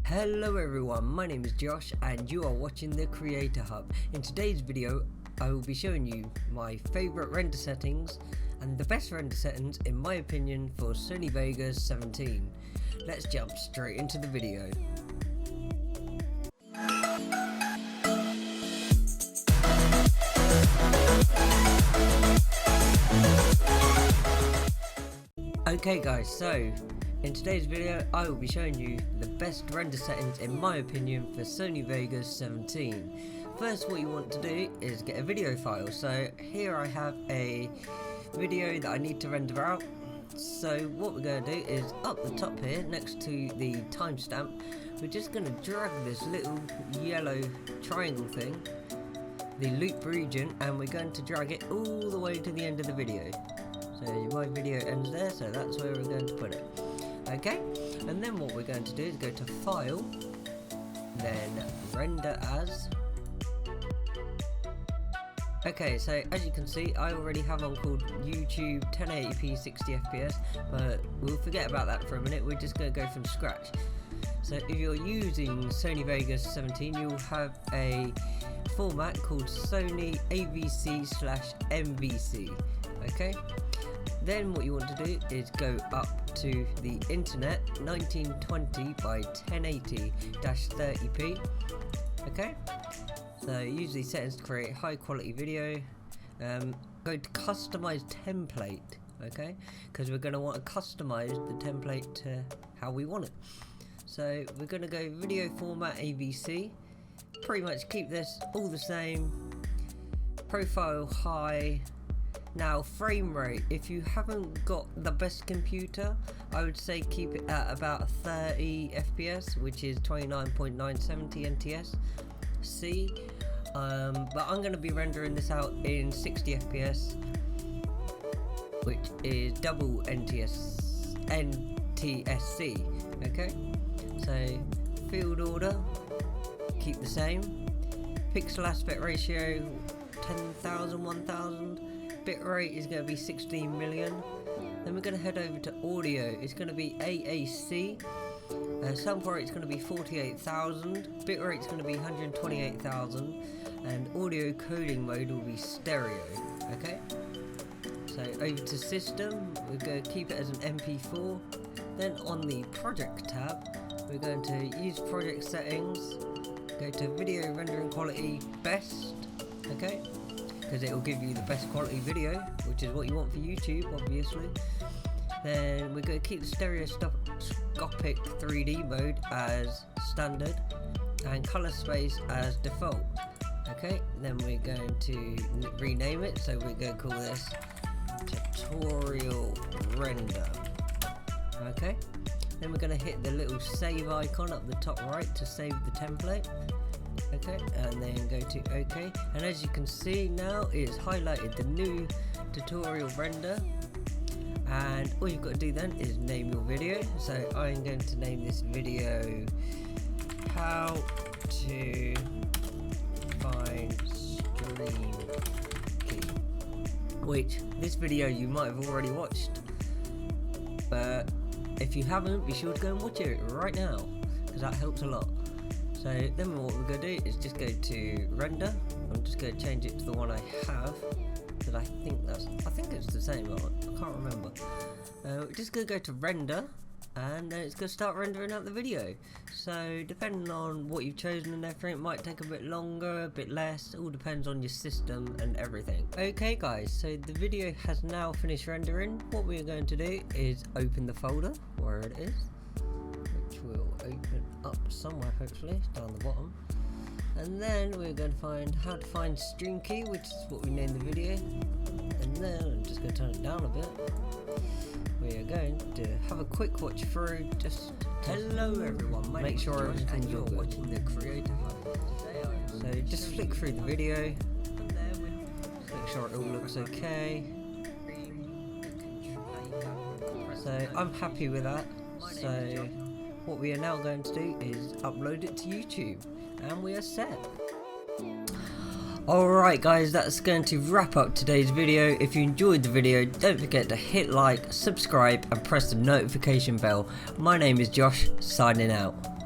Hello everyone, my name is Josh and you are watching the Creator Hub. In today's video I will be showing you my favourite render settings and the best render settings in my opinion for Sony Vegas 17. Let's jump straight into the video. Okay guys, so in today's video I will be showing you the best render settings in my opinion for Sony Vegas 17. First, what you want to do is get a video file. So here I have a video that I need to render out. So what we're going to do is up the top here next to the timestamp, we're just going to drag this little yellow triangle thing, the loop region, and we're going to drag it all the way to the end of the video. So my video ends there, so that's where we're going to put it. Okay, and then what we're going to do is go to File, then Render As. Okay, so as you can see, I already have one called YouTube 1080p 60fps, but we'll forget about that for a minute. We're just going to go from scratch. So if you're using Sony Vegas 17, you'll have a format called Sony AVC/MVC. Okay. Then what you want to do is go up to the internet, 1920 by 1080-30p. Okay, so use these settings to create high quality video. Go to customize template, okay, because we're going to want to customize the template to how we want it. So we're going to go video format AVC, pretty much keep this all the same, profile high. Now frame rate, if you haven't got the best computer, I would say keep it at about 30 FPS, which is 29.970 NTSC. But I'm going to be rendering this out in 60 FPS, which is double NTSC. Okay, so field order, keep the same. Pixel aspect ratio 10,000, 1,000. Bitrate is going to be 16 million. Then we're going to head over to audio. It's going to be AAC. Sound quality is going to be 48,000. Bitrate is going to be 128,000. And audio coding mode will be stereo. Okay. So over to system, we're going to keep it as an MP4. Then on the project tab, we're going to use project settings. Go to video rendering quality best. Okay, because it will give you the best quality video, which is what you want for YouTube, obviously. Then we're going to keep the stereoscopic 3D mode as standard and color space as default. Okay, then we're going to rename it, so we're going to call this tutorial render. Okay, then we're going to hit the little save icon up the top right to save the template. Okay, and then go to OK, and as you can see now it's highlighted the new tutorial render, and all you've got to do then is name your video. So I'm going to name this video how to find stream key, which this video you might have already watched, but if you haven't, be sure to go and watch it right now because that helps a lot. So then what we're going to do is just go to render. I'm just going to change it to the one I have, because I think it's the same one. I can't remember. We're just going to go to render, and then it's going to start rendering out the video. So depending on what you've chosen and everything, it might take a bit longer, a bit less. It all depends on your system and everything. Okay guys, so the video has now finished rendering. What we're going to do is open the folder where it is, which will open up somewhere, hopefully down the bottom, and then we're going to find how to find stream key, which is what we named the video, and then I'm just going to turn it down a bit. We are going to have a quick watch through. Just hello everyone, make sure everything's all good. Watching the Creator Hub. So just flick through the video, make sure it all looks okay. So I'm happy with that. So what we are now going to do is upload it to YouTube, and we are set. Alright guys, that's going to wrap up today's video. If you enjoyed the video, don't forget to hit like, subscribe and press the notification bell. My name is Josh, signing out.